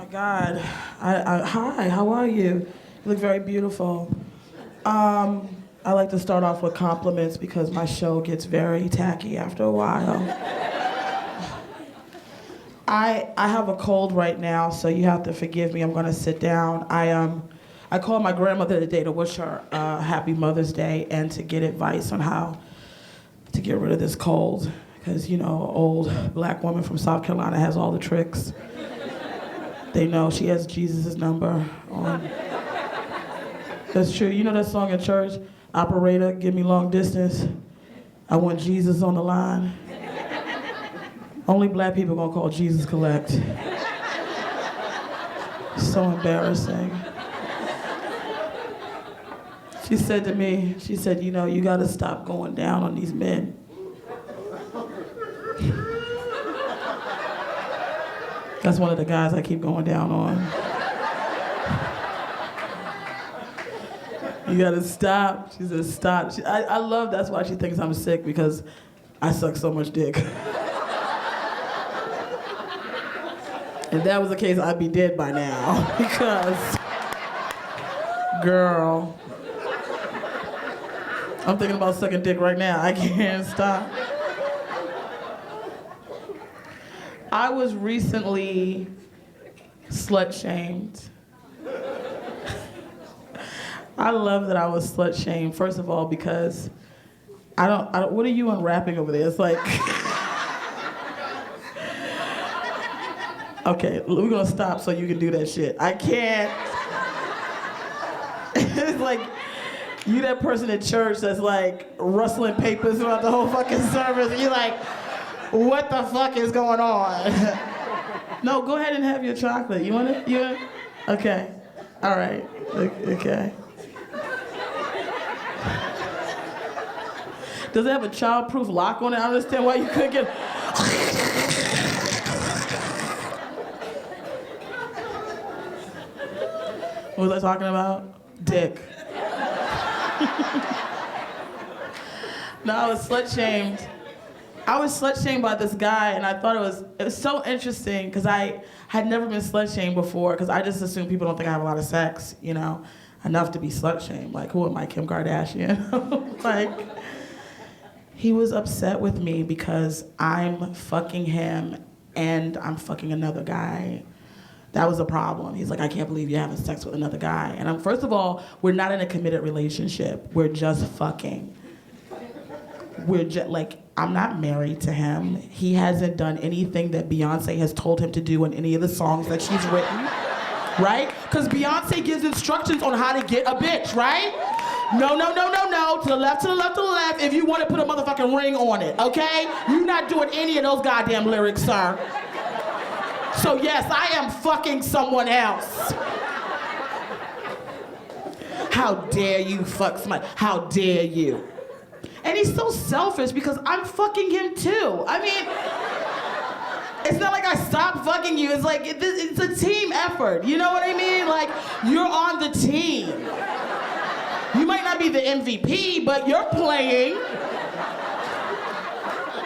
my God. Hi, how are you? You look very beautiful. I like to start off with compliments because my show gets very tacky after a while. I have a cold right now, so you have to forgive me. I'm gonna sit down. I called my grandmother today to wish her happy Mother's Day and to get advice on how to get rid of this cold. Because, you know, an old black woman from South Carolina has all the tricks. They know she has Jesus' number on. That's true. You know that song in church? Operator, give me long distance. I want Jesus on the line. Only black people gonna call Jesus collect. So embarrassing. She said to me, she said, you know, you gotta stop going down on these men. That's one of the guys I keep going down on. You gotta stop. She said, stop. I love that's why she thinks I'm sick, because I suck so much dick. If that was the case, I'd be dead by now. Because, girl, I'm thinking about sucking dick right now. I can't stop. I was recently slut-shamed. I love that I was slut-shamed, first of all, because I don't, what are you unwrapping over there? It's like, okay, we're gonna stop so you can do that shit. I can't. It's like, you that person at church that's like rustling papers throughout the whole fucking service, and you're like, what the fuck is going on? No, go ahead and have your chocolate. You want it? You want it? Okay. All right. Okay. Does it have a child-proof lock on it? I don't understand why you couldn't get... What was I talking about? Dick. No, I was slut-shamed. I was slut-shamed by this guy, and I thought it was so interesting, because I had never been slut-shamed before, because I just assume people don't think I have a lot of sex, you know, enough to be slut-shamed. Like, who am I, Kim Kardashian? Like, he was upset with me because I'm fucking him and I'm fucking another guy. That was a problem. He's like, I can't believe you're having sex with another guy. And first of all, we're not in a committed relationship. We're just fucking. We're just, like, I'm not married to him. He hasn't done anything that Beyonce has told him to do in any of the songs that she's written, right? Because Beyonce gives instructions on how to get a bitch, right? No, no, no, no, no, to the left, to the left, to the left, if you want to put a motherfucking ring on it, okay? You're not doing any of those goddamn lyrics, sir. So yes, I am fucking someone else. How dare you fuck somebody? How dare you? And he's so selfish because I'm fucking him too. I mean, it's not like I stopped fucking you. It's like, it's a team effort. You know what I mean? Like, you're on the team. You might not be the MVP, but you're playing.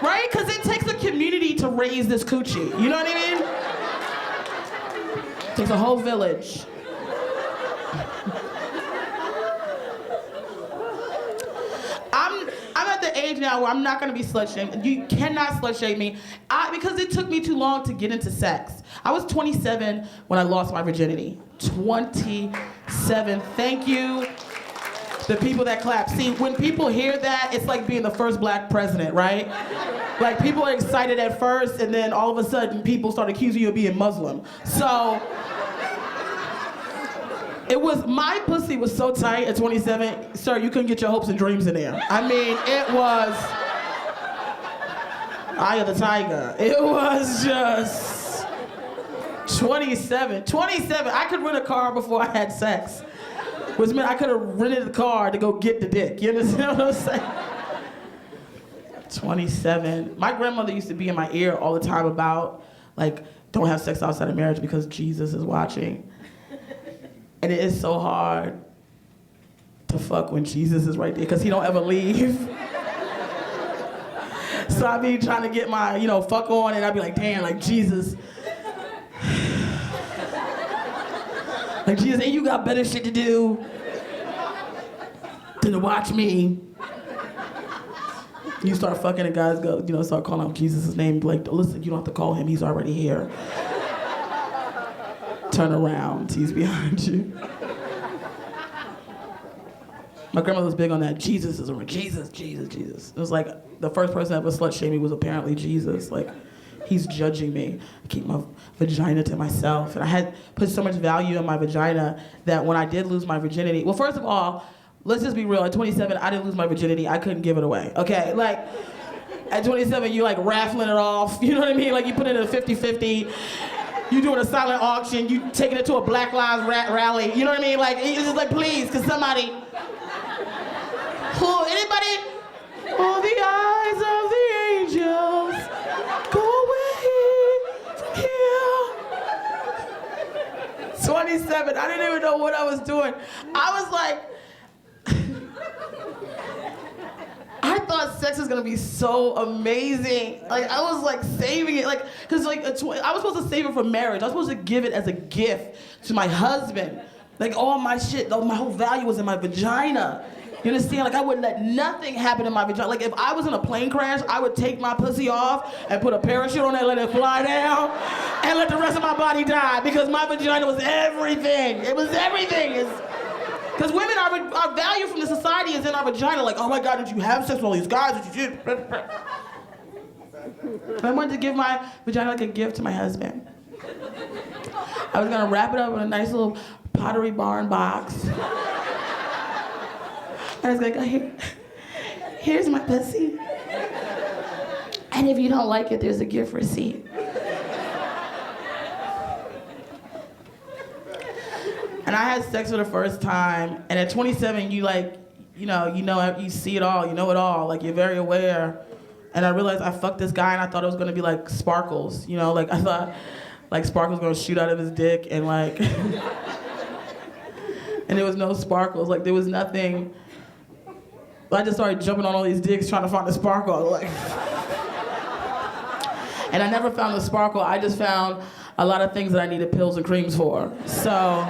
Right? Because it takes a community to raise this coochie. You know what I mean? It takes a whole village. I'm at the age now where I'm not gonna be slut-shamed. You cannot slut-shame me. Because it took me too long to get into sex. I was 27 when I lost my virginity. 27, thank you. The people that clap. See, when people hear that, it's like being the first black president, right? Like, people are excited at first, and then all of a sudden, people start accusing you of being Muslim. So, my pussy was so tight at 27, sir, you couldn't get your hopes and dreams in there. I mean, it was Eye of the Tiger. It was just 27. 27, I could rent a car before I had sex. Which meant I could have rented the car to go get the dick. You understand what I'm saying? 27. My grandmother used to be in my ear all the time about, like, don't have sex outside of marriage because Jesus is watching. And it is so hard to fuck when Jesus is right there, because he don't ever leave. So I be trying to get my, fuck on, and I be like, damn, like, Jesus. Like, Jesus, ain't you got better shit to do than to watch me? You start fucking and guys go, start calling out Jesus' name. Like, listen, you don't have to call him, he's already here. Turn around, he's behind you. My grandmother was big on that. Jesus is around. Jesus. It was like the first person that ever slut shamed me was apparently Jesus. Like, he's judging me. I keep my vagina to myself. And I had put so much value in my vagina that when I did lose my virginity, well, first of all, let's just be real. At 27, I didn't lose my virginity. I couldn't give it away, okay? Like, at 27, you like raffling it off. You know what I mean? Like, you put it in a 50-50. You doing a silent auction. You taking it to a Black Lives rally. You know what I mean? Like, it's just like, please, cause somebody. Anybody? All the eyes of the angels go away from here. 27, I didn't even know what I was doing. I was like, I thought sex was gonna be so amazing. Like, I was like saving it, like, cause like I was supposed to save it for marriage. I was supposed to give it as a gift to my husband. Like, all my shit, my whole value was in my vagina. You understand? Like, I wouldn't let nothing happen in my vagina. Like, if I was in a plane crash, I would take my pussy off and put a parachute on it, let it fly down, and let the rest of my body die, because my vagina was everything. It was everything. Because women, our value from the society is in our vagina. Like, oh my God, did you have sex with all these guys? Did you do? I wanted to give my vagina like a gift to my husband. I was gonna wrap it up in a nice little Pottery Barn box. I was like, here's my pussy. And if you don't like it, there's a gift receipt. And I had sex for the first time, and at 27, you see it all, you know it all, like, you're very aware. And I realized I fucked this guy, and I thought it was gonna be like Sparkles, like, I thought, like, Sparkles was gonna shoot out of his dick, and like, and there was no sparkles, like, there was nothing. I just started jumping on all these dicks trying to find the sparkle, like. And I never found the sparkle, I just found a lot of things that I needed pills and creams for, so.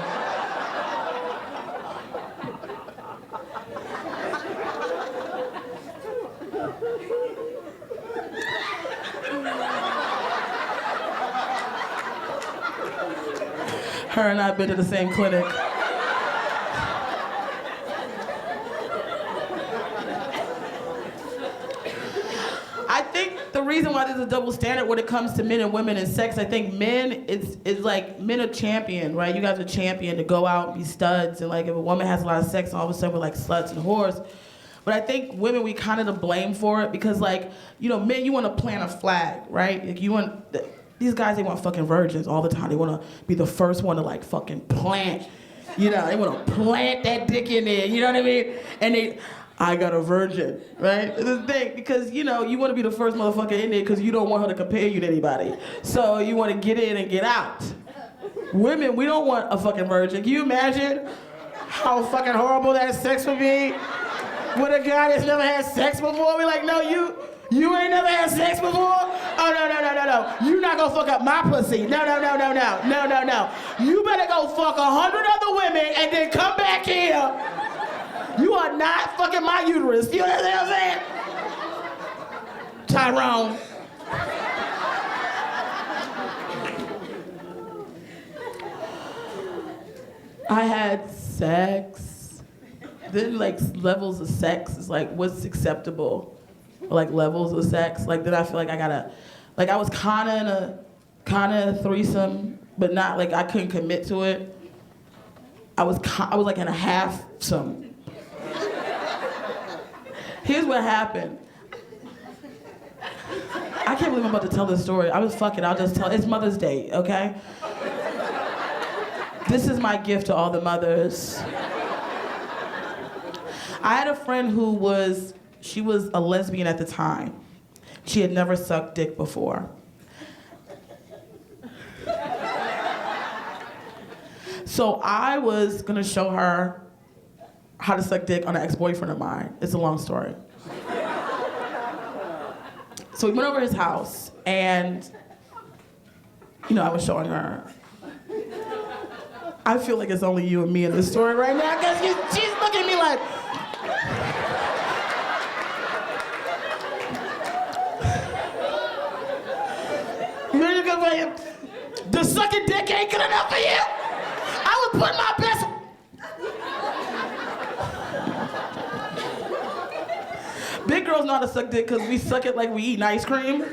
Her and I have been to the same clinic. I think the reason why there's a double standard when it comes to men and women in sex, I think men is like, men are champion, right? You guys are champion to go out and be studs, and like, if a woman has a lot of sex, all of a sudden we're like sluts and whores. But I think women, we kind of to blame for it, because like, men, you want to plant a flag, right? Like, these guys, they want fucking virgins all the time. They want to be the first one to like fucking plant, they want to plant that dick in there, you know what I mean? And I got a virgin, right? It's the thing, because you want to be the first motherfucker in there because you don't want her to compare you to anybody. So you want to get in and get out. Women, we don't want a fucking virgin. Can you imagine how fucking horrible that sex would be? With a guy that's never had sex before? We're like, no, you ain't never had sex before? Oh, no. You not gonna fuck up my pussy. No. You better go fuck 100 other women and then come back here. You are not fucking my uterus. You know what I'm saying? Tyrone. I had sex. Then like levels of sex is like, what's acceptable? Like levels of sex. Like, then I feel like I gotta, like, I was kinda in a threesome, but not like, I couldn't commit to it. I was like in a half-some. Here's what happened. I can't believe I'm about to tell this story. I'll just tell. It's Mother's Day, okay? This is my gift to all the mothers. I had a friend she was a lesbian at the time. She had never sucked dick before. So I was gonna show her how to suck dick on an ex-boyfriend of mine. It's a long story. So we went over to his house, and I was showing her. I feel like it's only you and me in this story right now, because she's looking at me like... The sucking dick ain't good enough for you? I would put my best... Big girls know how to suck dick because we suck it like we eating ice cream.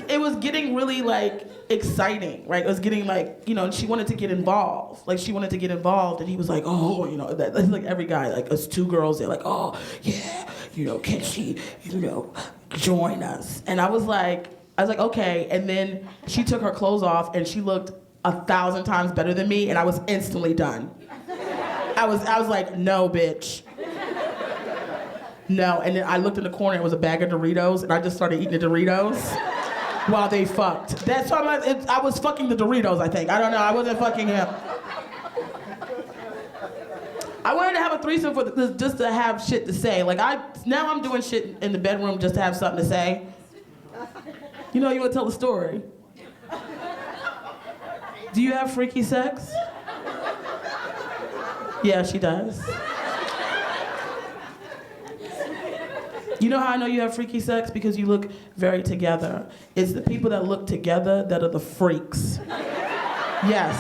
It was getting really like exciting, right? It was getting like, you know, and she wanted to get involved. Like she wanted to get involved, and he was like, oh, you know, that's like every guy, like us two girls, they're like, oh, yeah, you know, can she, you know, join us? And I was like, okay. And then she took her clothes off, and she looked 1,000 times better than me, and I was instantly done. I was like, no, bitch. No, and then I looked in the corner, it was a bag of Doritos, and I just started eating the Doritos while they fucked. That's why I was fucking the Doritos, I think. I don't know, I wasn't fucking him. I wanted to have a threesome for just to have shit to say. Like now I'm doing shit in the bedroom just to have something to say. You know, you want to tell the story. Do you have freaky sex? Yeah, she does. You know how I know you have freaky sex? Because you look very together. It's the people that look together that are the freaks. Yes.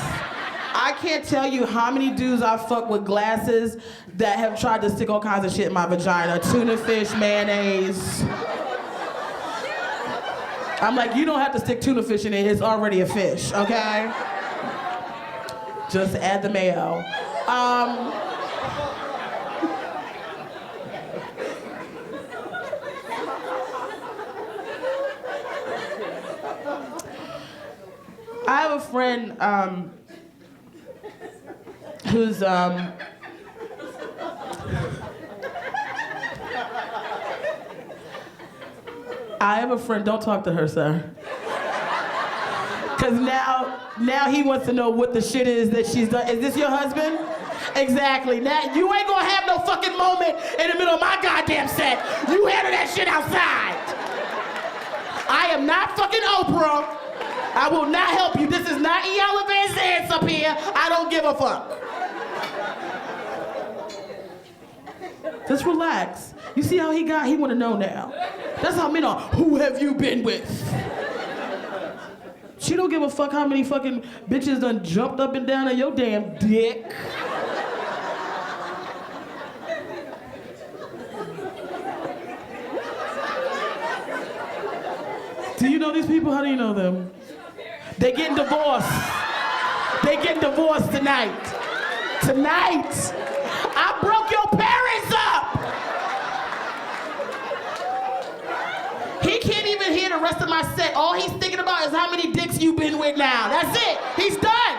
I can't tell you how many dudes I fuck with glasses that have tried to stick all kinds of shit in my vagina. Tuna fish, mayonnaise. I'm like, you don't have to stick tuna fish in it, it's already a fish, okay? Just add the mayo. I have a friend who's I have a friend, don't talk to her, sir. Cause now he wants to know what the shit is that she's done. Is this your husband? Exactly. Now you ain't gonna have no fucking moment in the middle of my goddamn set. You handle that shit outside. I am not fucking Oprah. I will not help you. This is not Iyanla Vanzant's up here. I don't give a fuck. Just relax. You see how he wanna know now. That's how men are. Who have you been with? She don't give a fuck how many fucking bitches done jumped up and down on your damn dick. Do you know these people? How do you know them? They getting divorced. They getting divorced tonight. Tonight. I broke your parents up. He can't even hear the rest of my set. All he's thinking about is how many dicks you've been with now. That's it. He's done.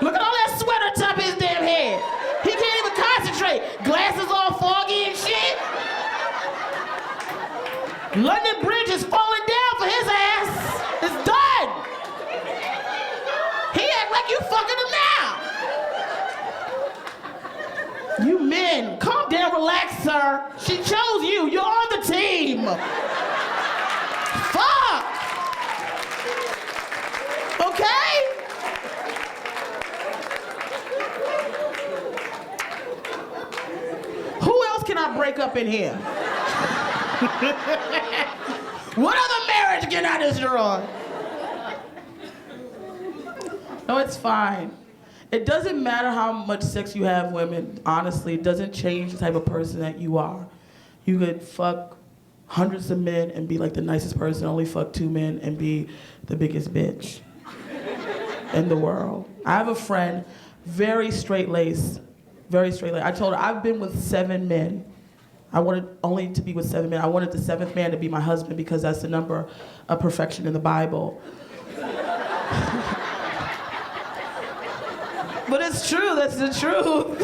Look at all that sweat on top of his damn head. He can't even concentrate. Glasses all foggy and shit. London Bridge is falling down for his ass. It's done. He act like you fucking him now. You men, calm down, relax, sir. She chose you. You're on the team. Fuck. Okay? Who else can I break up in here? What other marriage can I destroy? No, it's fine. It doesn't matter how much sex you have, women. Honestly, it doesn't change the type of person that you are. You could fuck hundreds of men and be like the nicest person, only fuck 2 men and be the biggest bitch in the world. I have a friend, very straight-laced, very straight-laced. I told her, I've been with 7 men. I wanted only to be with 7 men. I wanted the 7th man to be my husband because that's the number of perfection in the Bible. But it's true, that's the truth.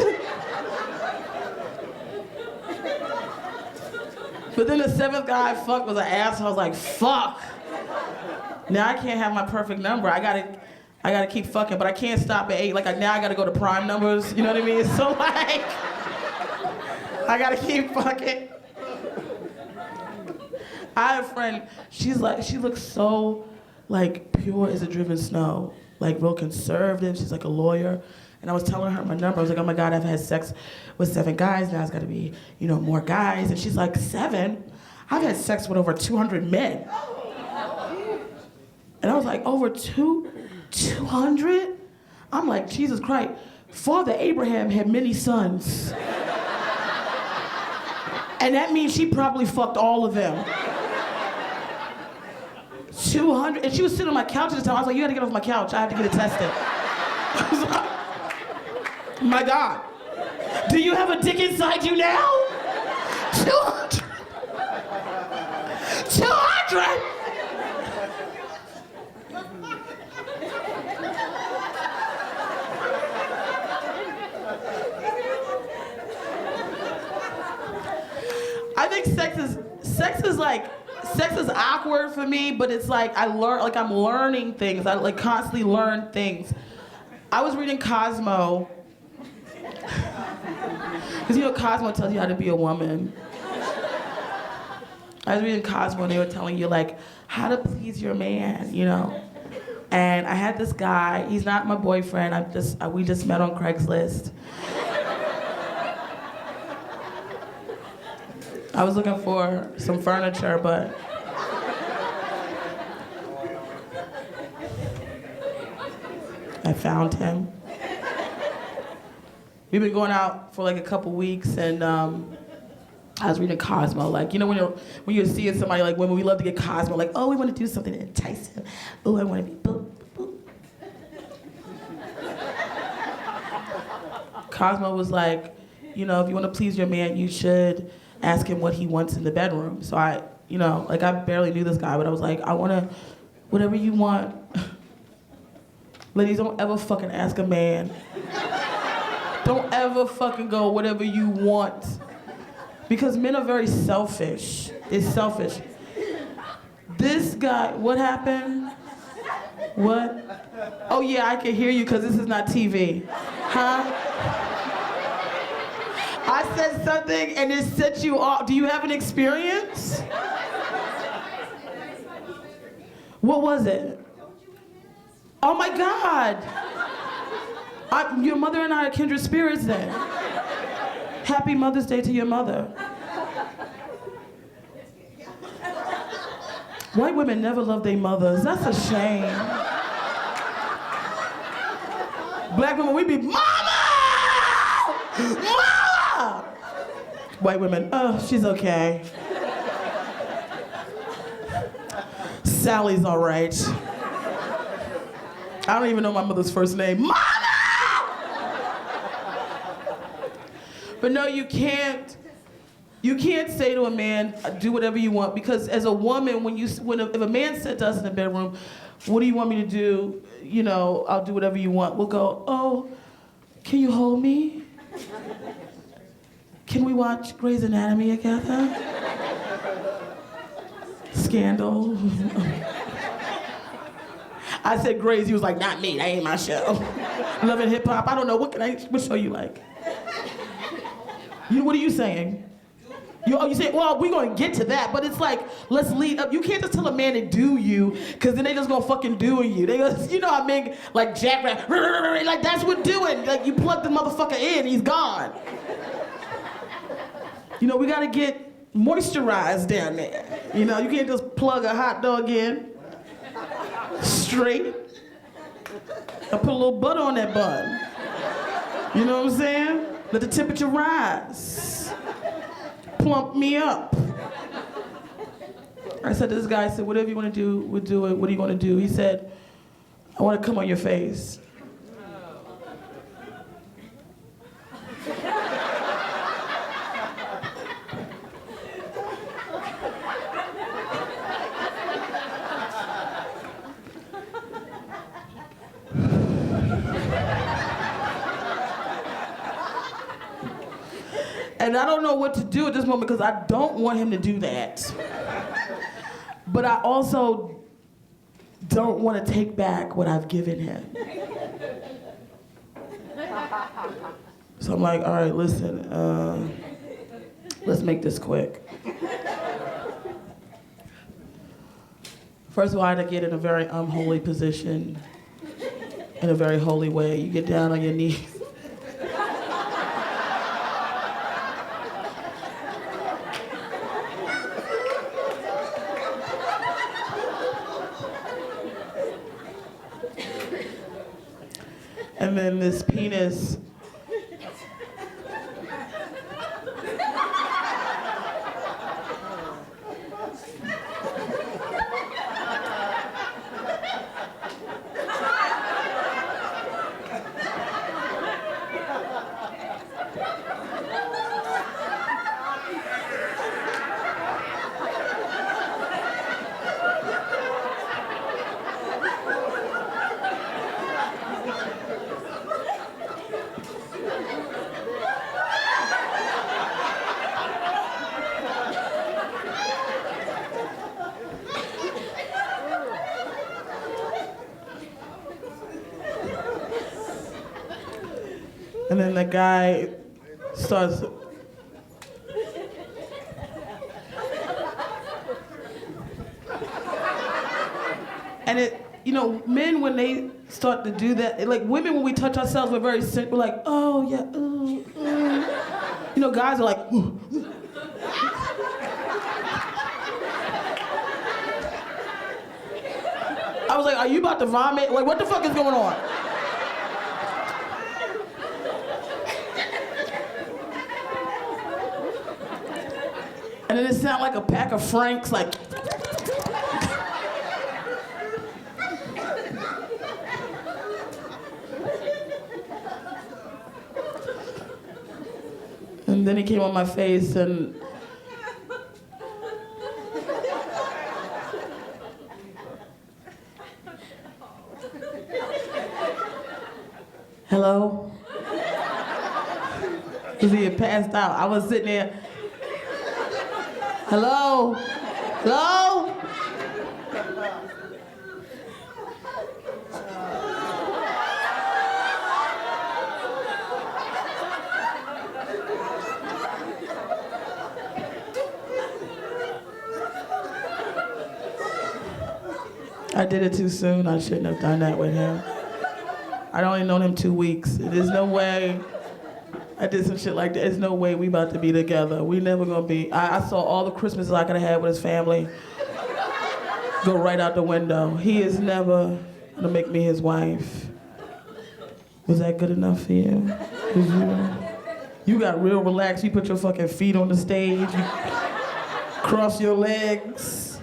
But then the 7th guy I fucked was an asshole. I was like, fuck. Now I can't have my perfect number. I gotta keep fucking, but I can't stop at 8. Like now I gotta go to prime numbers, you know what I mean? So like, I gotta keep fucking. I have a friend, she looks so like pure as a driven snow, like real conservative. She's like a lawyer. And I was telling her my number. I was like, oh my God, I've had sex with 7 guys. Now it's gotta be, more guys. And she's like, 7? I've had sex with over 200 men. And I was like, over 200? I'm like, Jesus Christ. Father Abraham had many sons. And that means she probably fucked all of them. 200, and she was sitting on my couch at the time. I was like, you gotta get off my couch. I have to get it tested. I was like, my God. Do you have a dick inside you now? 200. 200? I think sex is awkward for me, but it's like I'm learning things. I like constantly learn things. I was reading Cosmo, because Cosmo tells you how to be a woman. I was reading Cosmo and they were telling you like how to please your man, And I had this guy, he's not my boyfriend, we just met on Craigslist. I was looking for some furniture, but I found him. We've been going out for like a couple weeks, and I was reading Cosmo. Like, when you're seeing somebody, like women, we love to get Cosmo. Like, oh, we want to do something to entice him. Oh, I want to be boop, boop. Cosmo was like, if you want to please your man, you should ask him what he wants in the bedroom. So I barely knew this guy, but I was like, I want to, whatever you want. Ladies, don't ever fucking ask a man. Don't ever fucking go whatever you want. Because men are very selfish. It's selfish. This guy, what happened? What? Oh yeah, I can hear you because this is not TV. Huh? I said something and it set you off. Do you have an experience? What was it? Oh my God. Your mother and I are kindred spirits then. Happy Mother's Day to your mother. White women never love their mothers. That's a shame. Black women, we be, Mama! Mama! White women, oh, she's okay. Sally's all right. I don't even know my mother's first name. Mama! But no, you can't say to a man, do whatever you want, because as a woman, if a man said to us in the bedroom, what do you want me to do? I'll do whatever you want. We'll go, oh, can you hold me? Can we watch Grey's Anatomy together? Scandal. I said Grey's, he was like, not me, that ain't my show. Love and Hip Hop, I don't know, what show you like? What are you saying? You say, well, we're gonna get to that, but it's like, let's lead up. You can't just tell a man to do you, because then they just gonna fucking doing you. They go, I mean, like jackrabbit, like that's what doing. Like you plug the motherfucker in, he's gone. We gotta get moisturized down there. You can't just plug a hot dog in, straight, and put a little butter on that bun. You know what I'm saying? Let the temperature rise. Plump me up. I said to this guy, I said, whatever you want to do, we'll do it. What do you want to do? He said, I want to come on your face. And I don't know what to do at this moment because I don't want him to do that. But I also don't want to take back what I've given him. So I'm like, all right, listen, let's make this quick. First of all, I had to get in a very unholy position, in a very holy way. You get down on your knees. And then this penis and then the guy starts. And it, you know, men when they start to do that, like women when we touch ourselves, we're very we're like, oh yeah, You know, guys are like, ooh. I was like, are you about to vomit? Like, what the fuck is going on? And then it sounded like a pack of Franks, like. And then he came on my face and. Hello? Because he had passed out. I was sitting there. Hello? Hello? I did it too soon. I shouldn't have done that with him. I'd only known him 2 weeks. There's no way I did some shit like that. There's no way we about to be together. We never gonna be. I saw all the Christmases I could have had with his family go right out the window. He is never gonna make me his wife. Was that good enough for you? You got real relaxed. You put your fucking feet on the stage. You cross your legs.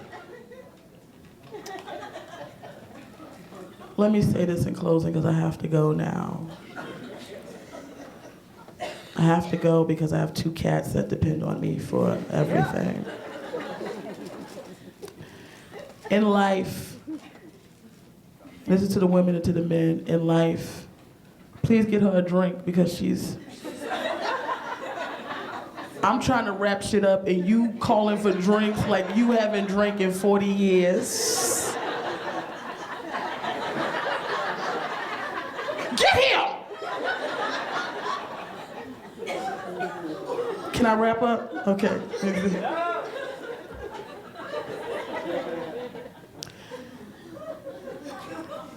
Let me say this in closing because I have to go now. I have to go because I have 2 cats that depend on me for everything. In life, this is to the women and to the men, in life, please get her a drink because she's... I'm trying to wrap shit up and you calling for drinks like you haven't drank in 40 years. Get him! Can I wrap up? Okay.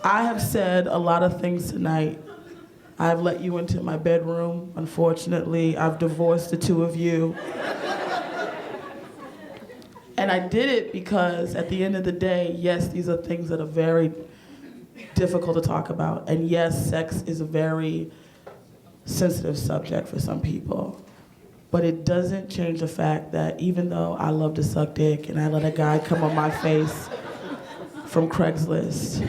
I have said a lot of things tonight. I've let you into my bedroom. Unfortunately, I've divorced the 2 of you. And I did it because at the end of the day, yes, these are things that are very difficult to talk about. And yes, sex is a very sensitive subject for some people. But it doesn't change the fact that even though I love to suck dick and I let a guy come on my face from Craigslist,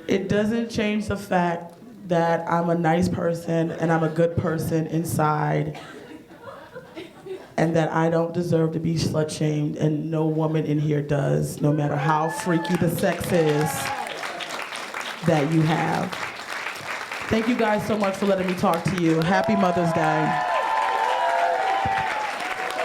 it doesn't change the fact that I'm a nice person and I'm a good person inside and that I don't deserve to be slut-shamed, and no woman in here does, no matter how freaky the sex is that you have. Thank you guys so much for letting me talk to you. Happy Mother's Day.